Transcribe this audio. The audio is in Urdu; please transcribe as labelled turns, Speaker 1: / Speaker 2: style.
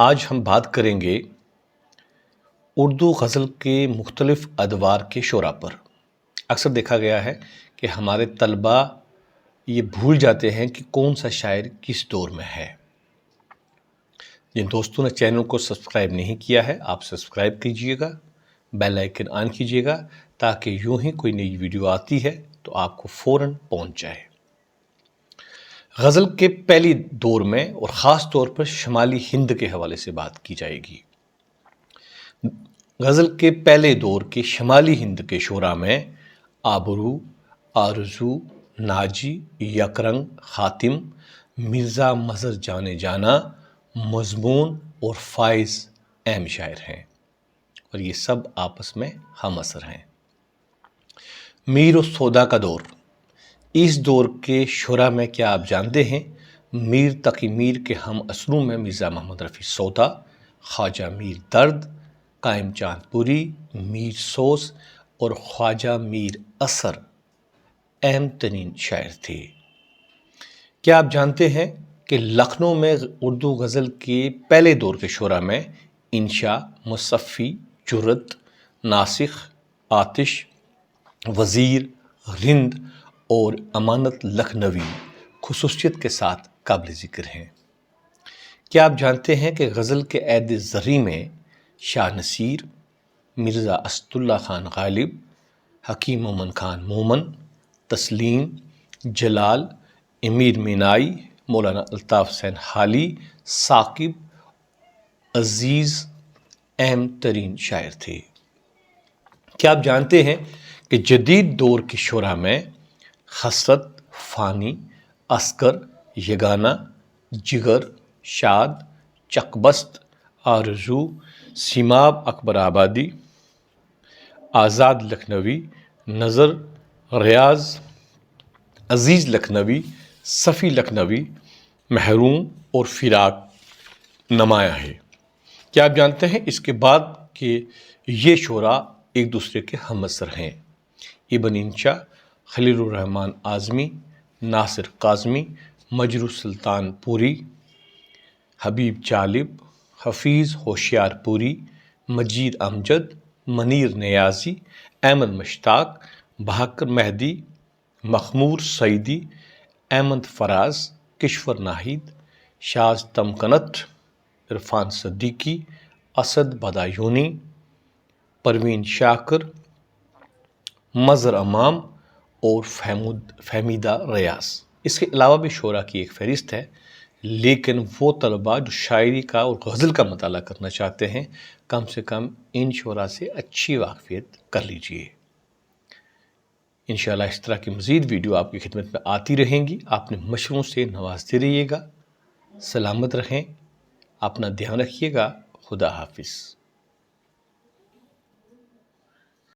Speaker 1: آج ہم بات کریں گے اردو غزل کے مختلف ادوار کے شعراء پر۔ اکثر دیکھا گیا ہے کہ ہمارے طلباء یہ بھول جاتے ہیں کہ کون سا شاعر کس دور میں ہے۔ جن دوستوں نے چینل کو سبسکرائب نہیں کیا ہے، آپ سبسکرائب کیجئے گا، بیل آئیکن آن کیجئے گا تاکہ یوں ہی کوئی نئی ویڈیو آتی ہے تو آپ کو فوراً پہنچ جائے۔ غزل کے پہلی دور میں اور خاص طور پر شمالی ہند کے حوالے سے بات کی جائے گی۔ غزل کے پہلے دور کے شمالی ہند کے شعراء میں آبرو، آرزو، ناجی، یکرنگ، خاتم، مرزا مظہر جانے جانا، مضمون اور فائز اہم شاعر ہیں اور یہ سب آپس میں ہم اثر ہیں۔ میر و سودا کا دور۔ اس دور کے شعراء میں کیا آپ جانتے ہیں؟ میر تقی میر کے ہم اثروں میں مرزا محمد رفیع سودا، خواجہ میر درد، قائم چاند پوری، میر سوز اور خواجہ میر اثر اہم ترین شاعر تھے۔ کیا آپ جانتے ہیں کہ لکھنؤ میں اردو غزل کے پہلے دور کے شعراء میں انشا، مصفی، جرأت، ناسخ، آتش، وزیر، رند اور امانت لکھنوی خصوصیت کے ساتھ قابل ذکر ہیں۔ کیا آپ جانتے ہیں کہ غزل کے عہد زریں میں شاہ نصیر، مرزا اسد اللہ خان غالب، حکیم مومن خان مومن، تسلیم، جلال، امیر مینائی، مولانا الطاف حسین حالی، ثاقب، عزیز اہم ترین شاعر تھے۔ کیا آپ جانتے ہیں کہ جدید دور کے شعراء میں حسرت، فانی، عسکر، یگانہ، جگر، شاد، چکبست، آرزو، سیماب اکبر آبادی، آزاد لکھنوی، نظر، ریاض، عزیز لکھنوی، صفی لکھنوی، محروم اور فراق نمایاں ہے۔ کیا آپ جانتے ہیں اس کے بعد کہ یہ شعراء ایک دوسرے کے ہم اثر ہیں؟ ابن انشا، خلیل الرحمن اعظمی، ناصر کاظمی، مجروح سلطان پوری، حبیب چالب، حفیظ ہوشیار پوری، مجید امجد، منیر نیازی، احمد مشتاق، بہاکر مہدی، مخمور سعیدی، احمد فراز، کشور ناہید، شاز تمکنت، عرفان صدیقی، اسد بدایونی، پروین شاکر، مظہر امام اور فہمیدہ ریاض۔ اس کے علاوہ بھی شعراء کی ایک فہرست ہے، لیکن وہ طلباء جو شاعری کا اور غزل کا مطالعہ کرنا چاہتے ہیں کم سے کم ان شعراء سے اچھی واقفیت کر لیجئے۔ انشاءاللہ اس طرح کی مزید ویڈیو آپ کی خدمت میں آتی رہیں گی۔ آپ نے مشوروں سے نوازتے رہیے گا۔ سلامت رہیں، اپنا دھیان رکھیے گا۔ خدا حافظ۔